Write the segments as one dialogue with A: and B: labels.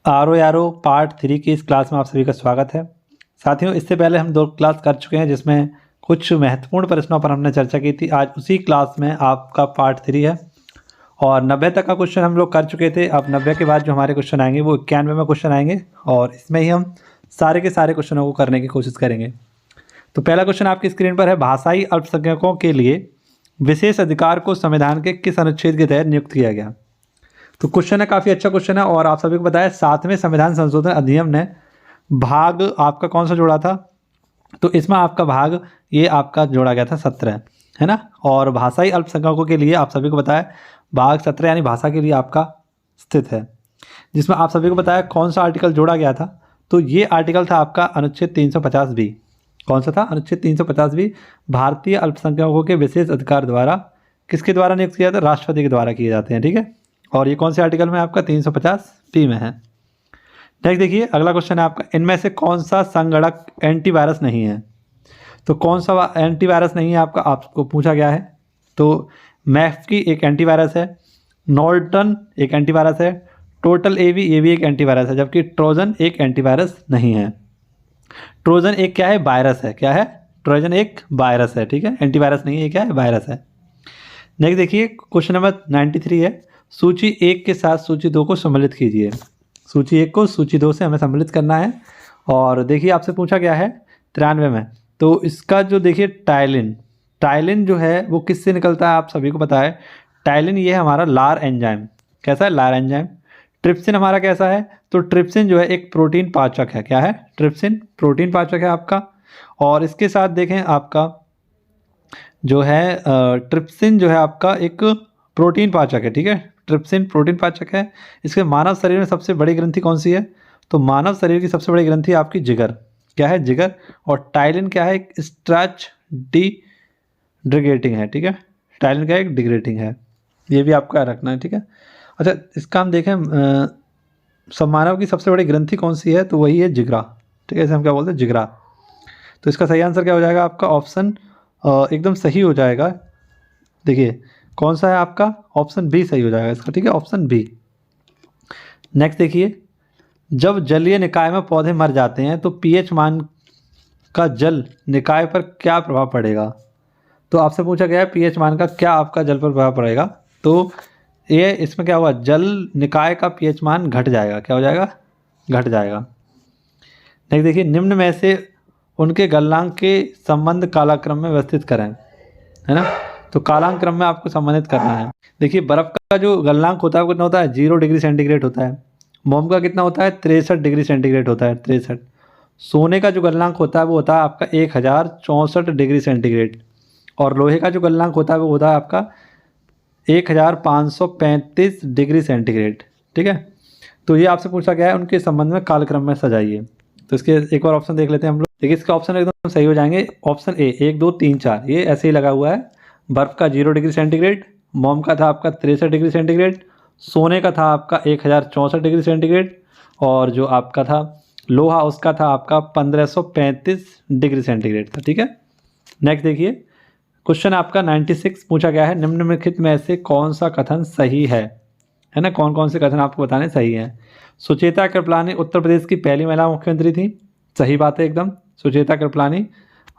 A: Are part 3 की इस class में आप सभी का स्वागत है। साथियों, इससे पहले हम 2 क्लास कर चुके हैं जिसमें कुछ महत्वपूर्ण प्रश्नों पर हमने चर्चा की थी। आज उसी क्लास में आपका पार्ट 3 है और 90 तक का क्वेश्चन हम लोग कर चुके थे। अब 90 के बाद जो हमारे क्वेश्चन आएंगे वो 91 में क्वेश्चन आएंगे और इसमें ही हम सारे के सारे क्वेश्चनों को करने की कोशिश करेंगे। तो पहला क्वेश्चन आपकी स्क्रीन पर है, भाषाई अल्पसंख्यकों के लिए विशेष अधिकार को संविधान के किस अनुच्छेद के तहत नियुक्त किया गया। तो क्वेश्चन है, काफ़ी अच्छा क्वेश्चन है और आप सभी को बताया 7वें संविधान संशोधन अधिनियम ने भाग आपका कौन सा जोड़ा था, तो इसमें आपका भाग ये आपका जोड़ा गया था 17, है ना। और भाषाई अल्पसंख्यकों के लिए आप सभी को बताया भाग 17 यानी भाषा के लिए आपका स्थित है, जिसमें आप सभी को बताया कौन सा आर्टिकल जोड़ा गया था। तो ये आर्टिकल था आपका अनुच्छेद 350B। कौन सा था? अनुच्छेद 350B। भारतीय अल्पसंख्यकों के विशेष अधिकार द्वारा किसके द्वारा नियुक्त किया था? राष्ट्रपति के द्वारा किए जाते हैं, ठीक है। और ये कौन से आर्टिकल में? आपका 350B में है। नेक्स्ट देखिए, अगला क्वेश्चन है आपका, इनमें से कौन सा संगणक एंटीवायरस नहीं है। तो कौन सा एंटीवायरस नहीं है आपका, आपको पूछा गया है। तो मैक्सकी एक एंटीवायरस है, नॉर्टन एक एंटीवायरस है, टोटल एवी ये भी एक एंटीवायरस है, जबकि ट्रोजन एक एंटीवायरस नहीं है। ट्रोजन एक क्या है? वायरस है। क्या है? ट्रोजन एक वायरस है, ठीक है, एंटीवायरस नहीं है, ये क्या है? वायरस है। नेक्स्ट देखिए, क्वेश्चन नंबर 93 है, सूची 1 के साथ सूची 2 को सम्मिलित कीजिए। सूची 1 को सूची 2 से हमें सम्मिलित करना है। और देखिए आपसे पूछा गया है 93 में, तो इसका जो देखिए टाइलिन जो है वो किससे निकलता है, आप सभी को पता है। टाइलिन ये है हमारा लार एंजाइम। कैसा है? लार एंजाइम। ट्रिप्सिन हमारा कैसा है? तो ट्रिप्सिन जो है एक प्रोटीन पाचक है। क्या है? ट्रिप्सिन प्रोटीन पाचक है आपका। और इसके साथ देखें आपका जो है ट्रिप्सिन जो है आपका एक प्रोटीन पाचक है, ठीक है। ट्रिप्सिन प्रोटीन पाचक है। इसके मानव शरीर में सबसे बड़ी ग्रंथि कौन सी है? तो मानव शरीर की सबसे बड़ी ग्रंथि आपकी जिगर। क्या है? जिगर। और टाइलिन क्या है? एक स्टार्च डिग्रेडिंग है, ठीक है। टाइलिन क्या है? एक डिग्रेडिंग है। ये भी आपका रखना है, ठीक है। अच्छा, इसका हम देखें सब मानव की सबसे बड़ी ग्रंथि कौन सी है, तो वही है जिगरा, ठीक है। इसे हम क्या बोलते हैं? जिगरा। तो इसका सही आंसर क्या हो जाएगा आपका? ऑप्शन एकदम सही हो जाएगा। देखिए कौन सा है आपका? ऑप्शन बी सही हो जाएगा इसका, ठीक है, ऑप्शन बी। नेक्स्ट देखिए, जब जलीय निकाय में पौधे मर जाते हैं तो पीएच मान का जल निकाय पर क्या प्रभाव पड़ेगा। तो आपसे पूछा गया है पीएच मान का क्या आपका जल पर प्रभाव पड़ेगा। तो ये इसमें क्या हुआ? जल निकाय का पीएच मान घट जाएगा। क्या हो जाएगा? घट जाएगा। नेक्स्ट देखिए, निम्न में से उनके गलनांक के संबंध कालक्रम में व्यवस्थित करें, है ना। तो कालांक क्रम में आपको संबंधित करना है। देखिए, बर्फ का जो गलनांक होता है वो कितना होता है? 0 डिग्री सेंटीग्रेड होता है। मोम का कितना होता है? 63 डिग्री सेंटीग्रेड होता है, 63। सोने का जो गलनांक होता है वो होता है आपका 1064 डिग्री सेंटीग्रेड। और लोहे का जो गलनांक होता है वो होता है आपका 1535 डिग्री सेंटीग्रेड, ठीक है। तो ये आपसे पूछा गया है उनके संबंध में कालक्रम में सजाइए। तो इसके एक और ऑप्शन देख लेते हैं हम लोग। देखिए इसका ऑप्शन एकदम सही हो जाएंगे। ऑप्शन ए 1 2 3 4 ये ऐसे ही लगा हुआ है। बर्फ़ का 0 डिग्री सेंटीग्रेड, मोम का था आपका 63 डिग्री सेंटीग्रेड, सोने का था आपका 1064 डिग्री सेंटीग्रेड, और जो आपका था लोहा उसका था आपका 1535 डिग्री सेंटीग्रेड था, ठीक है। नेक्स्ट देखिए, क्वेश्चन आपका 96 पूछा गया है, निम्नलिखित में से कौन सा कथन सही है ना। कौन कौन से कथन आपको बताने सही है। सुचेता कृपलानी उत्तर प्रदेश की पहली महिला मुख्यमंत्री थी। सही बात है एकदम। सुचेता कृपलानी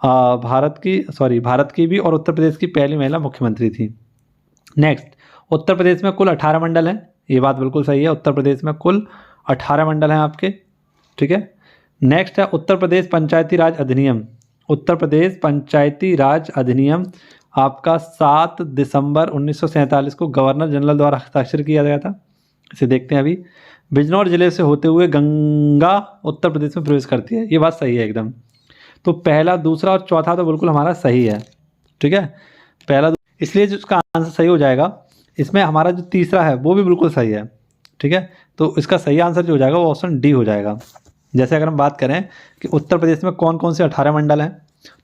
A: भारत की भी और उत्तर प्रदेश की पहली महिला मुख्यमंत्री थी। नेक्स्ट, उत्तर प्रदेश में कुल 18 मंडल हैं। ये बात बिल्कुल सही है, उत्तर प्रदेश में कुल 18 मंडल हैं आपके, ठीक है। नेक्स्ट है उत्तर प्रदेश पंचायती राज अधिनियम। उत्तर प्रदेश पंचायती राज अधिनियम आपका 7 दिसंबर 1947 को गवर्नर जनरल द्वारा हस्ताक्षर किया गया था। इसे देखते हैं अभी। बिजनौर जिले से होते हुए गंगा उत्तर प्रदेश में प्रवेश करती है। ये बात सही है एकदम। तो पहला, दूसरा और चौथा तो बिल्कुल हमारा सही है, ठीक है। पहला, इसलिए जो इसका आंसर सही हो जाएगा। इसमें हमारा जो तीसरा है वो भी बिल्कुल सही है, ठीक है। तो इसका सही आंसर जो हो जाएगा वो ऑप्शन डी हो जाएगा। जैसे अगर हम बात करें कि उत्तर प्रदेश में कौन कौन से 18 मंडल हैं,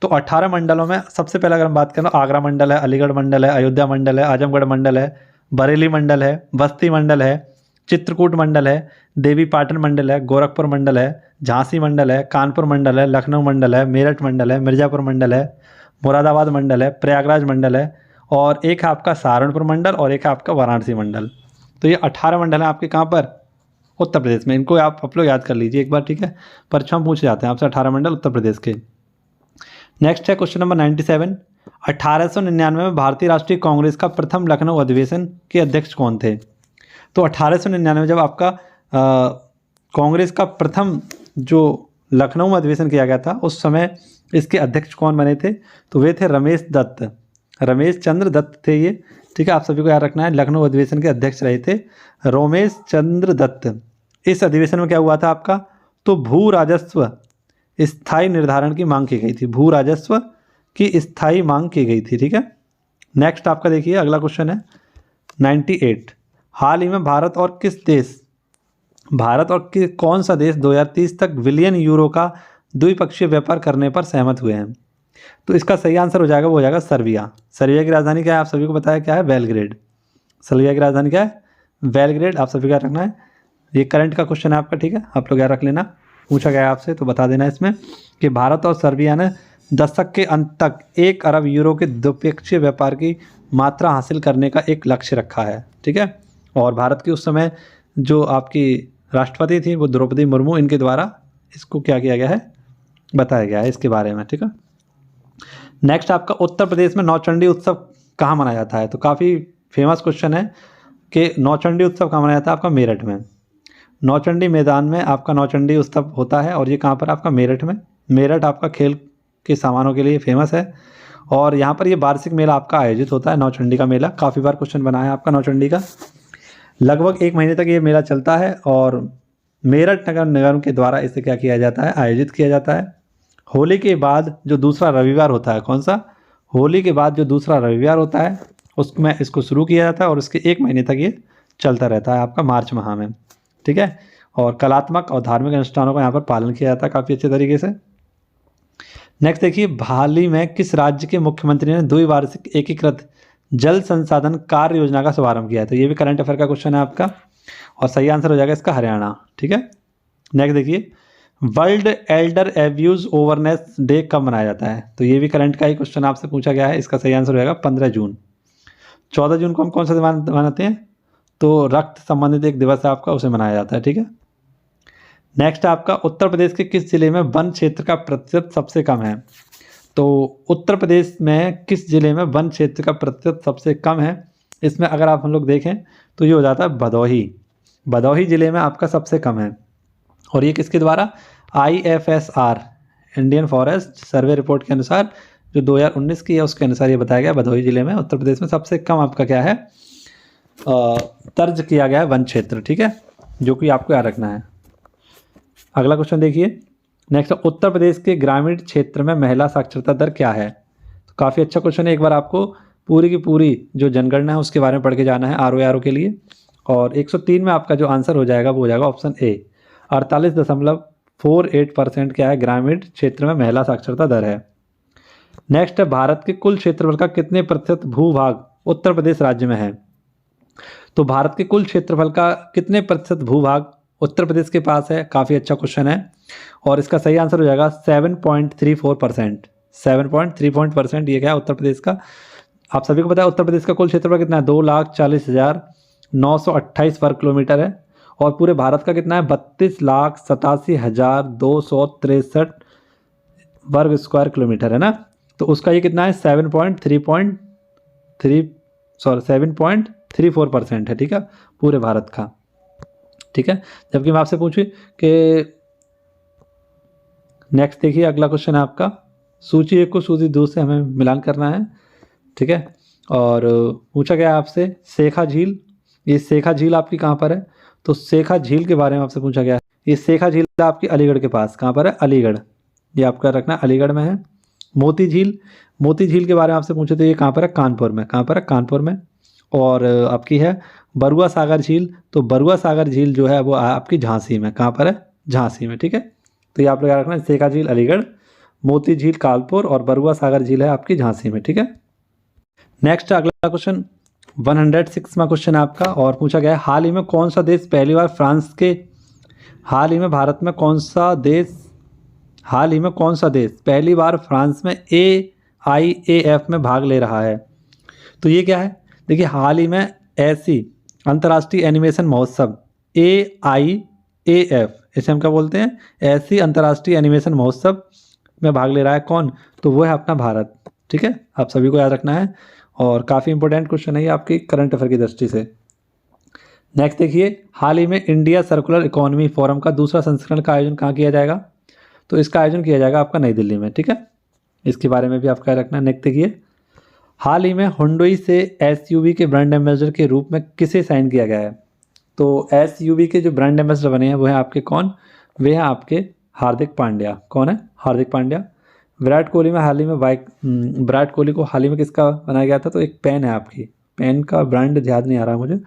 A: तो 18 मंडलों में सबसे पहले अगर हम बात करें, आगरा मंडल है, अलीगढ़ मंडल है, अयोध्या मंडल है, आजमगढ़ मंडल है, बरेली मंडल है, बस्ती मंडल है, चित्रकूट मंडल है, देवी पाटन मंडल है, गोरखपुर मंडल है, झांसी मंडल है, कानपुर मंडल है, लखनऊ मंडल है, मेरठ मंडल है, मिर्ज़ापुर मंडल है, मुरादाबाद मंडल है, प्रयागराज मंडल है, और एक है आपका सहारनपुर मंडल और एक है आपका वाराणसी मंडल। तो ये 18 मंडल हैं आपके कहाँ पर? उत्तर प्रदेश में। इनको आप लोग याद कर लीजिए एक बार, ठीक है, परीक्षा में पूछे जाते हैं आपसे 18 मंडल उत्तर प्रदेश के। नेक्स्ट है क्वेश्चन नंबर 97। 1899 में भारतीय राष्ट्रीय कांग्रेस का प्रथम लखनऊ अधिवेशन के अध्यक्ष कौन थे? तो 1899 जब आपका कांग्रेस का प्रथम जो लखनऊ में अधिवेशन किया गया था, उस समय इसके अध्यक्ष कौन बने थे? तो वे थे रमेश दत्त, रमेश चंद्र दत्त थे ये, ठीक है, आप सभी को याद रखना है। लखनऊ अधिवेशन के अध्यक्ष रहे थे रमेश चंद्र दत्त। इस अधिवेशन में क्या हुआ था आपका? तो भू राजस्व स्थायी निर्धारण की मांग की गई थी, भू राजस्व की स्थायी मांग की गई थी, ठीक है। नेक्स्ट आपका देखिए अगला क्वेश्चन है 98। हाल ही में भारत और कौन सा देश 2030 तक बिलियन यूरो का द्विपक्षीय व्यापार करने पर सहमत हुए हैं? तो इसका सही आंसर हो जाएगा, वो हो जाएगा सर्बिया। सर्बिया की राजधानी क्या है? आप सभी को बताया क्या है? बेलग्रेड। सर्बिया की राजधानी क्या है? बेलग्रेड। आप सभी का रखना है, ये करंट का क्वेश्चन है आपका, ठीक है, आप लोग याद रख लेना, पूछा गया आपसे तो बता देना इसमें कि भारत और सर्बिया ने दशक के अंत तक 1 अरब यूरो के द्विपक्षीय व्यापार की मात्रा हासिल करने का एक लक्ष्य रखा है, ठीक है। और भारत की उस समय जो आपकी राष्ट्रपति थी वो द्रौपदी मुर्मू, इनके द्वारा इसको क्या किया गया है, बताया गया है इसके बारे में, ठीक है। नेक्स्ट आपका उत्तर प्रदेश में नौचंडी उत्सव कहाँ मनाया जाता है? तो काफ़ी फेमस क्वेश्चन है कि नौचंडी उत्सव कहाँ मनाया जाता है? आपका मेरठ में, नौचंडी मैदान में आपका नौचंडी उत्सव होता है। और ये कहाँ पर? आपका मेरठ में। मेरठ आपका खेल के सामानों के लिए फेमस है और यहाँ पर ये वार्षिक मेला आपका आयोजित होता है, नौचंडी का मेला। काफ़ी बार क्वेश्चन बना है आपका नौचंडी का। लगभग 1 महीने तक ये मेला चलता है और मेरठ नगर निगम के द्वारा इसे क्या किया जाता है? आयोजित किया जाता है। होली के बाद जो दूसरा रविवार होता है, कौन सा? होली के बाद जो दूसरा रविवार होता है उसमें इसको शुरू किया जाता है और उसके 1 महीने तक ये चलता रहता है आपका मार्च माह में, ठीक है। और कलात्मक और धार्मिक अनुष्ठानों का यहाँ पर पालन किया जाता है काफ़ी अच्छे तरीके से। नेक्स्ट देखिए, हाल ही में किस राज्य के मुख्यमंत्री ने द्विवार्षिक एकीकृत जल संसाधन कार्य योजना का शुभारंभ किया है? तो ये भी करंट अफेयर का क्वेश्चन है आपका और सही आंसर हो जाएगा इसका हरियाणा, ठीक है। नेक्स्ट देखिए, world Elder abuse awareness day कब मनाया जाता है? तो ये भी करंट का ही क्वेश्चन आपसे पूछा गया है, इसका सही आंसर हो जाएगा 15 जून। 14 जून को हम कौन सा दिन मनाते हैं? तो रक्त संबंधित एक दिवस है आपका, उसे मनाया जाता है, ठीक है। नेक्स्ट आपका उत्तर प्रदेश के किस जिले में वन क्षेत्र का प्रतिशत सबसे कम है? तो उत्तर प्रदेश में किस जिले में वन क्षेत्र का प्रतिशत सबसे कम है? इसमें अगर आप हम लोग देखें तो ये हो जाता है भदोही। भदोही जिले में आपका सबसे कम है और ये किसके द्वारा? IFSR Indian forest survey report के अनुसार जो 2019 की है उसके अनुसार ये बताया गया भदोही जिले में उत्तर प्रदेश में सबसे कम आपका क्या है दर्ज किया गया है वन क्षेत्र, ठीक है, जो कि आपको याद रखना है। अगला क्वेश्चन देखिए नेक्स्ट, उत्तर प्रदेश के ग्रामीण क्षेत्र में महिला साक्षरता दर क्या है? तो काफ़ी अच्छा क्वेश्चन है, एक बार आपको पूरी की पूरी जो जनगणना है उसके बारे में पढ़ के जाना है ROA के लिए। और 103 में आपका जो आंसर हो जाएगा वो हो जाएगा ऑप्शन ए, 48.48% क्या है ग्रामीण क्षेत्र में महिला साक्षरता दर है। नेक्स्ट है, भारत के कुल क्षेत्रफल का कितने प्रतिशत भूभाग उत्तर प्रदेश राज्य में है? तो भारत के कुल क्षेत्रफल का कितने प्रतिशत भूभाग उत्तर प्रदेश के पास है? काफ़ी अच्छा क्वेश्चन है और इसका सही आंसर हो जाएगा 7.34%। 7.34% ये क्या है उत्तर प्रदेश का। आप सभी को पता है उत्तर प्रदेश का कुल क्षेत्रफल कितना है? 2,40,928 वर्ग किलोमीटर है और पूरे भारत का कितना है? 32,87,263 वर्ग स्क्वायर किलोमीटर है ना। तो उसका ये कितना है? 7.34% है, ठीक है, पूरे भारत का, ठीक है। जबकि मैं आपसे पूछूं कि नेक्स्ट देखिए अगला क्वेश्चन है आपका, सूची 1 को सूची 2 से हमें मिलान करना है, ठीक है। और पूछा गया आपसे सेखा झील, ये सेखा झील आपकी कहाँ पर है? तो सेखा झील के बारे में आपसे पूछा गया है। ये सेखा झील आपकी अलीगढ़ के पास, कहाँ पर है? अलीगढ़, ये आपका रखना अलीगढ़ में है। मोती झील, मोती झील के बारे में आपसे पूछे तो ये कहाँ पर है? कानपुर में। कहाँ पर है? कानपुर में। और आपकी है बरुआ सागर झील, तो बरुआ सागर झील जो है वो आपकी झांसी में। कहाँ पर है? झांसी में, ठीक है। तो ये आप लोग याद रखना, सेखा झील अलीगढ़, मोती झील कानपुर और बरुआ सागर झील है आपकी झांसी में, ठीक है। नेक्स्ट अगला क्वेश्चन 106वां क्वेश्चन आपका और पूछा गया है, हाल ही में कौन सा देश पहली बार फ्रांस के हाल ही में भारत में कौन सा देश हाल ही में कौन सा देश पहली बार फ्रांस में AIAF में भाग ले रहा है? तो ये क्या है? देखिए हाल ही में ऐसी अंतर्राष्ट्रीय एनिमेशन महोत्सव AIAF, इसे हम क्या बोलते हैं, ऐसी अंतर्राष्ट्रीय एनिमेशन महोत्सव में भाग ले रहा है कौन, तो वो है अपना भारत। ठीक है, आप सभी को याद रखना है और काफ़ी इंपॉर्टेंट क्वेश्चन है ये आपकी करंट अफेयर की दृष्टि से। नेक्स्ट देखिए, हाल ही में इंडिया सर्कुलर इकोनॉमी फोरम का दूसरा संस्करण का आयोजन कहाँ किया जाएगा, तो इसका आयोजन किया जाएगा आपका नई दिल्ली में। ठीक है, इसके बारे में भी आपका रखना है। नेक्स्ट देखिए, हाल ही में हुंडई से SUV के ब्रांड एम्बेसडर के रूप में किसे साइन किया गया है, तो SUV के जो ब्रांड एम्बेसडर बने हैं वो हैं आपके कौन, वे हैं आपके हार्दिक पांड्या। कौन है, हार्दिक पांड्या। विराट कोहली में हाल ही में विराट कोहली को हाल ही में किसका बनाया गया था, तो एक पेन है आपकी, पेन का ब्रांड याद नहीं आ रहा मुझे।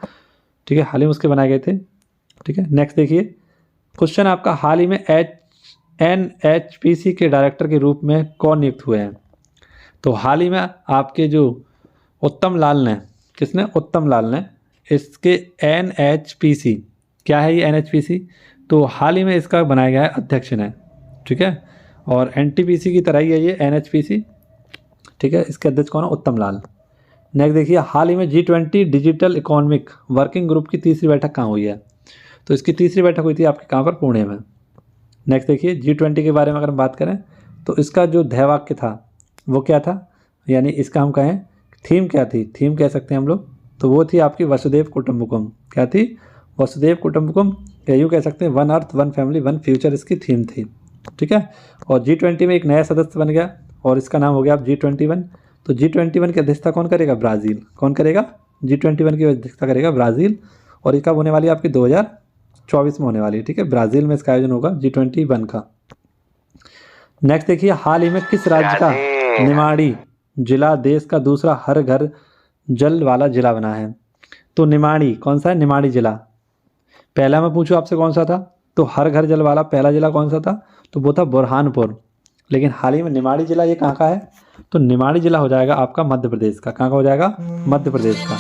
A: ठीक है, हाल ही में उसके बनाए गए थे। ठीक है, नेक्स्ट देखिए क्वेश्चन आपका, हाल ही में NHPC के डायरेक्टर के रूप में कौन नियुक्त हुए हैं, तो हाल ही में आपके जो उत्तम लाल ने, किसने, उत्तम लाल ने इसके NHPC, क्या है ये NHPC, तो हाल ही में इसका बनाया गया है अध्यक्ष ने। ठीक है, और NTPC की तरह ही है ये NHPC। ठीक है, इसके अध्यक्ष कौन है, उत्तम लाल। नेक्स्ट देखिए, हाल ही में G20 digital economic working group की तीसरी बैठक कहाँ हुई है, तो इसकी तीसरी बैठक हुई थी आपके कहाँ पर, पुणे में। नेक्स्ट देखिए, G20 के बारे में अगर हम बात करें तो इसका जो ध्येयवाक्य था वो क्या था, यानी इसका हम कहें थीम क्या थी, थीम कह सकते हैं हम लोग, तो वो थी आपकी वसुधैव कुटुंबकम। क्या थी, वसुधैव कुटुंबकम, या यूँ कह सकते हैं one earth one family one future इसकी थीम थी। ठीक है, और G20 में एक नया सदस्य बन गया और इसका नाम हो गया अब G21। तो G21 की अध्यक्षता कौन करेगा, ब्राज़ील। कौन करेगा, G21 की अध्यक्षता करेगा ब्राज़ील, और ये कब होने वाली है आपकी 2024 में होने वाली है। ठीक है, ब्राज़ील में इसका आयोजन होगा G21 का। नेक्स्ट देखिए, हाल ही में किस राज्य का निमाड़ी जिला देश का दूसरा हर घर जल वाला जिला बना है, तो निमाड़ी कौन सा है, निमाड़ी जिला। पहला मैं पूछूं आपसे कौन सा था, तो हर घर जल वाला पहला जिला कौन सा था, तो वो था बुरहानपुर। लेकिन हाल ही में निमाड़ी जिला ये कहाँ का है, तो निमाड़ी जिला हो जाएगा आपका मध्य प्रदेश का। कहाँ का हो जाएगा, मध्य प्रदेश का।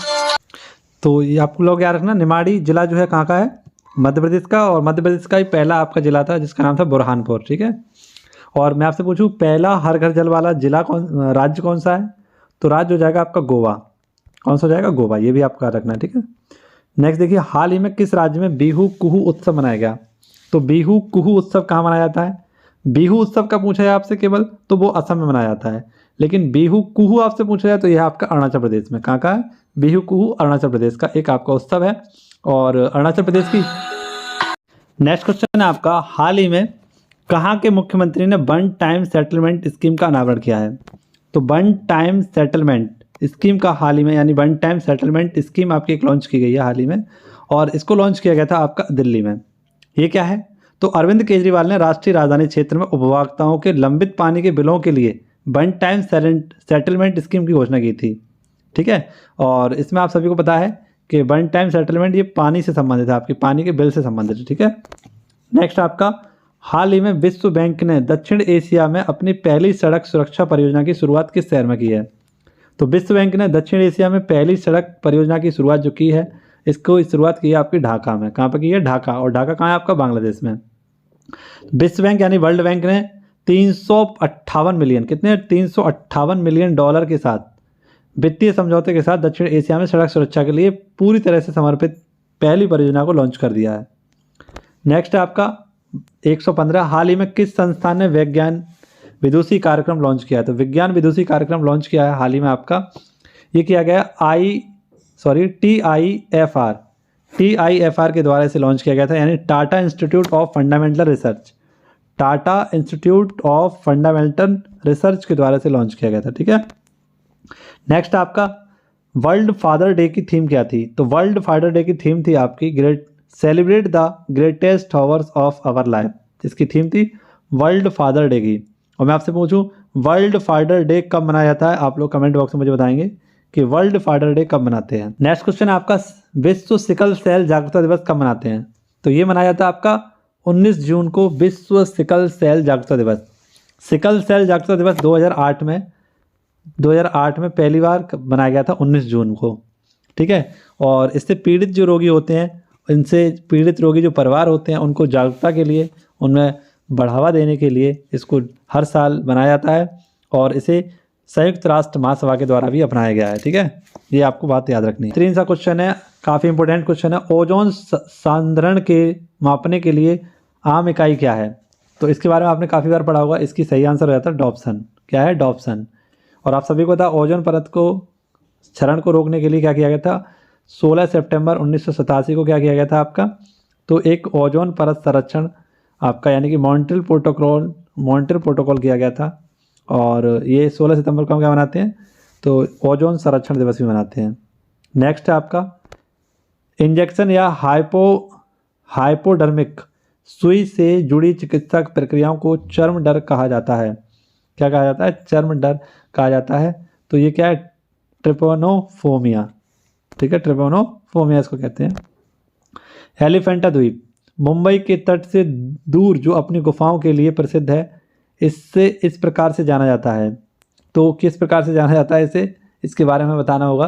A: तो ये आपको लोग याद रखना, निमाड़ी जिला जो है कहाँ का है, मध्य प्रदेश का, और मध्य प्रदेश का ही पहला आपका जिला था जिसका नाम था बुरहानपुर। ठीक है, और मैं आपसे पूछूं पहला हर घर जल वाला जिला राज्य कौन सा है, तो राज्य हो जाएगा आपका गोवा। कौन सा हो जाएगा, गोवा, ये भी आपका रखना है। ठीक है, नेक्स्ट देखिए, हाल ही में किस राज्य में बिहू कुहू उत्सव मनाया गया, तो बिहू कुहू उत्सव कहाँ मनाया जाता है, बिहू उत्सव का पूछा है आपसे केवल, तो वो असम में मनाया जाता है। लेकिन बिहू कुहू आपसे पूछा जाए तो यह आपका अरुणाचल प्रदेश में। कहाँ का है, बिहू कुहू अरुणाचल प्रदेश का एक आपका उत्सव है और अरुणाचल प्रदेश की। नेक्स्ट क्वेश्चन है आपका, हाल ही में कहाँ के मुख्यमंत्री ने वन टाइम सेटलमेंट स्कीम का अनावरण किया है, तो वन टाइम सेटलमेंट स्कीम का हाल ही में, यानी वन टाइम सेटलमेंट स्कीम आपकी एक लॉन्च की गई है हाल ही में, और इसको लॉन्च किया गया था आपका दिल्ली में। ये क्या है, तो अरविंद केजरीवाल ने राष्ट्रीय राजधानी क्षेत्र में उपभोक्ताओं के लंबित पानी के बिलों के लिए वन टाइम सेटलमेंट स्कीम की घोषणा की थी। ठीक है, और इसमें आप सभी को पता है कि वन टाइम सेटलमेंट ये पानी से संबंधित है, आपके पानी के बिल से संबंधित है। ठीक है, नेक्स्ट आपका, हाल ही में विश्व बैंक ने दक्षिण एशिया में अपनी पहली सड़क सुरक्षा परियोजना की शुरुआत किस शहर में की है, तो विश्व बैंक ने दक्षिण एशिया में पहली सड़क परियोजना की शुरुआत जो की है, इसको शुरुआत की है आपकी ढाका में। कहाँ पर की है, ढाका, और ढाका कहाँ है आपका, बांग्लादेश में। विश्व बैंक यानी वर्ल्ड बैंक ने 358 मिलियन, कितने, 358 मिलियन डॉलर के साथ वित्तीय समझौते के साथ दक्षिण एशिया में सड़क सुरक्षा के लिए पूरी तरह से समर्पित पहली परियोजना को लॉन्च कर दिया है। नेक्स्ट है आपका 115, हाल ही में किस संस्थान ने विज्ञान विदुषी कार्यक्रम लॉन्च किया है, तो विज्ञान विदुषी कार्यक्रम लॉन्च किया है हाल ही में आपका, ये किया गया TIFR के द्वारा इसे लॉन्च किया गया था, यानी Tata institute of fundamental research, Tata institute of fundamental research के द्वारा इसे लॉन्च किया गया था। ठीक है, नेक्स्ट आपका वर्ल्ड फादर डे की थीम क्या थी, तो वर्ल्ड फादर डे की थीम थी आपकी celebrate the greatest hours of our life, जिसकी थीम थी वर्ल्ड फादर डे की। और मैं आपसे पूछूं वर्ल्ड फादर डे कब मनाया जाता है, आप लोग कमेंट बॉक्स में मुझे बताएंगे कि वर्ल्ड फादर डे कब मनाते हैं। नेक्स्ट क्वेश्चन है आपका, विश्व सिकल सेल जागरूकता दिवस कब मनाते हैं, तो ये मनाया जाता है आपका 19 जून को, विश्व सिकल सेल जागरूकता दिवस। सिकल सेल जागरूकता दिवस 2008 में पहली बार मनाया गया था 19 जून को। ठीक है, और इससे पीड़ित जो रोगी होते हैं, इनसे पीड़ित रोगी जो परिवार होते हैं, उनको जागरूकता के लिए, उनमें बढ़ावा देने के लिए इसको हर साल मनाया जाता है, और इसे संयुक्त राष्ट्र महासभा के द्वारा भी अपनाया गया है। ठीक है, ये आपको बात याद रखनी है। 3 सा क्वेश्चन है, काफ़ी इंपॉर्टेंट क्वेश्चन है। ओजोन सांद्रण के मापने के लिए आम इकाई क्या है? तो इसके बारे में आपने काफ़ी बार पढ़ा होगा। इसकी सही आंसर हो जाता है डॉप्सन। क्या है? डॉप्सन। और आप सभी को पता, ओजोन परत को क्षरण को रोकने के लिए क्या किया गया था? 16 सितंबर 1987 को क्या किया गया था आपका? तो एक ओजोन परत संरक्षण आपका यानी कि मॉन्ट्रियल प्रोटोकॉल किया गया था। और ये 16 सितंबर को हम क्या मनाते हैं? तो ओजोन संरक्षण दिवस भी मनाते हैं। नेक्स्ट है आपका इंजेक्शन या हाइपोडर्मिक सुई से जुड़ी चिकित्सक प्रक्रियाओं को चर्म डर कहा जाता है। क्या कहा जाता है? चर्म डर कहा जाता है। तो ये क्या है? ट्रिपोनोफोमिया। ठीक है, ट्रिपोनोफोमिया इसको कहते हैं। एलिफेंटा द्वीप मुंबई के तट से दूर जो अपनी गुफाओं के लिए प्रसिद्ध है, इससे इस प्रकार से जाना जाता है। तो किस प्रकार से जाना जाता है इसे? इसके बारे में बताना होगा।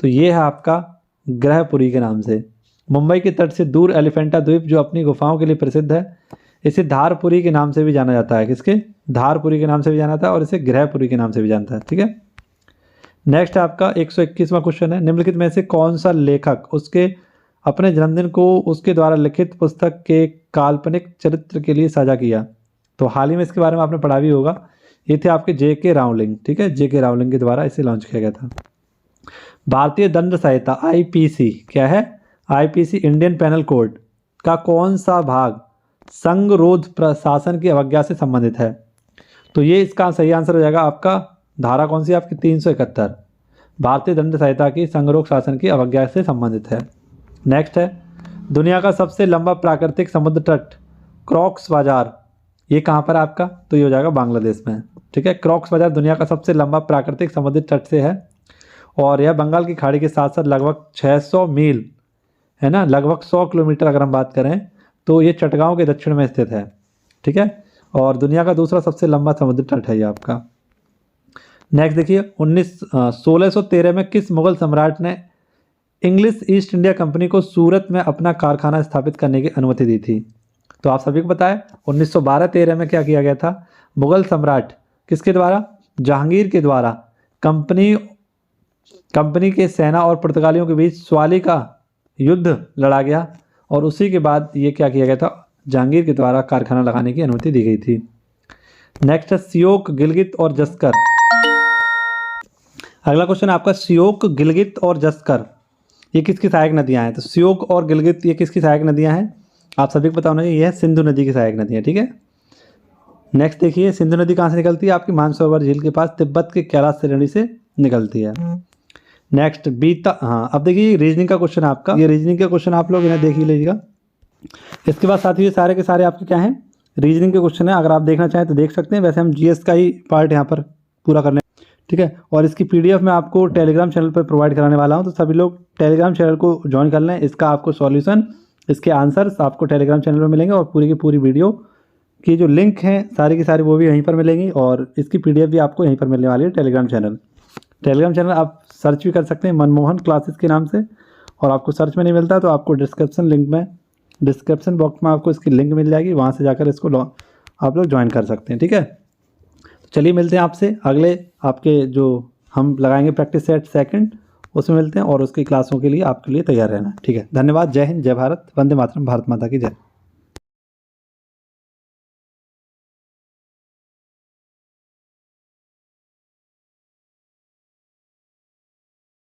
A: तो ये है आपका ग्रहपुरी के नाम से। मुंबई के तट से दूर एलिफेंटा द्वीप जो अपनी गुफाओं के लिए प्रसिद्ध है, इसे धारपुरी के नाम से भी जाना जाता है। किसके? धारपुरी के नाम से भी जाना था और इसे ग्रहपुरी के नाम से भी जानता है। ठीक है, नेक्स्ट है आपका 121वां क्वेश्चन है, निम्नलिखित में से कौन सा लेखक उसके अपने जन्मदिन को उसके द्वारा लिखित पुस्तक के काल्पनिक चरित्र के लिए साझा किया? तो हाल ही में इसके बारे में आपने पढ़ा भी होगा। ये थे आपके J.K. रावलिंग। ठीक है, J.K. रावलिंग के द्वारा इसे लॉन्च किया गया था। भारतीय दंड संहिता IPC क्या है? IPC इंडियन पेनल कोड का कौन सा भाग संगरोध प्रशासन की अवज्ञा से संबंधित है? तो ये इसका सही आंसर हो जाएगा आपका धारा कौन सी? आपकी 371 भारतीय दंड संहिता की संगरोध शासन की अवज्ञा से संबंधित है। नेक्स्ट है दुनिया का सबसे लंबा प्राकृतिक समुद्र तट क्रॉक्स बाजार, ये कहाँ पर है आपका? तो ये हो जाएगा बांग्लादेश में। ठीक है, क्रॉक्स बाजार दुनिया का सबसे लंबा प्राकृतिक समुद्री तट से है और यह बंगाल की खाड़ी के साथ साथ लगभग 600 मील है ना, लगभग 100 किलोमीटर अगर हम बात करें तो ये चटगांव के दक्षिण में स्थित है। ठीक है, और दुनिया का दूसरा सबसे लंबा समुद्री तट है ये आपका। नेक्स्ट देखिए 1613 में किस मुगल सम्राट ने इंग्लिश ईस्ट इंडिया कंपनी को सूरत में अपना कारखाना स्थापित करने की अनुमति दी थी? तो आप सभी को पता है 1912-13 में क्या किया गया था? मुगल सम्राट किसके द्वारा? जहांगीर के द्वारा कंपनी के सेना और पुर्तगालियों के बीच स्वाली का युद्ध लड़ा गया और उसी के बाद ये क्या किया गया था? जहांगीर के द्वारा कारखाना लगाने की अनुमति दी गई थी। नेक्स्ट है सियोक, गिलगित और जस्कर। अगला क्वेश्चन आपका सियोक, गिलगित और जस्कर ये किसकी सहायक नदियां हैं? तो सियोक और गिलगित ये किसकी सहायक नदियां हैं? आप सभी को पता होना चाहिए, यह सिंधु नदी की सहायक नदी है। ठीक है, नेक्स्ट देखिए सिंधु नदी कहाँ से निकलती है? आपकी मानसरोवर झील के पास तिब्बत के कैलाश श्रेणी से निकलती है। नेक्स्ट हाँ, अब देखिए रीजनिंग का क्वेश्चन है आपका। ये रीजनिंग का क्वेश्चन आप लोग इन्हें देख ही लीजिएगा। इसके बाद साथ ही ये सारे के सारे आपके क्या हैं? रीजनिंग के क्वेश्चन है। अगर आप देखना चाहें तो देख सकते हैं। वैसे हम GS का ही पार्ट यहाँ पर पूरा कर लें। ठीक है, और इसकी PDF मैं आपको टेलीग्राम चैनल पर प्रोवाइड कराने वाला हूँ, तो सभी लोग टेलीग्राम चैनल को ज्वाइन कर लें। इसका आपको सॉल्यूशन, इसके आंसर्स आपको टेलीग्राम चैनल पर मिलेंगे और पूरी की पूरी वीडियो की जो लिंक हैं सारी की सारी वो भी यहीं पर मिलेंगी और इसकी PDF भी आपको यहीं पर मिलने वाली है। टेलीग्राम चैनल आप सर्च भी कर सकते हैं मनमोहन क्लासेस के नाम से, और आपको सर्च में नहीं मिलता तो आपको डिस्क्रिप्शन बॉक्स में आपको इसकी लिंक मिल जाएगी, वहाँ से जाकर इसको आप लोग ज्वाइन कर सकते हैं। ठीक है, तो चलिए मिलते हैं आपसे अगले आपके जो हम लगाएंगे प्रैक्टिस सेट सेकंड, उसमें मिलते हैं और उसकी क्लासों के लिए आपके लिए तैयार रहना। ठीक है, धन्यवाद। जय हिंद, जय भारत, वंदे मातरम, भारत माता की जय।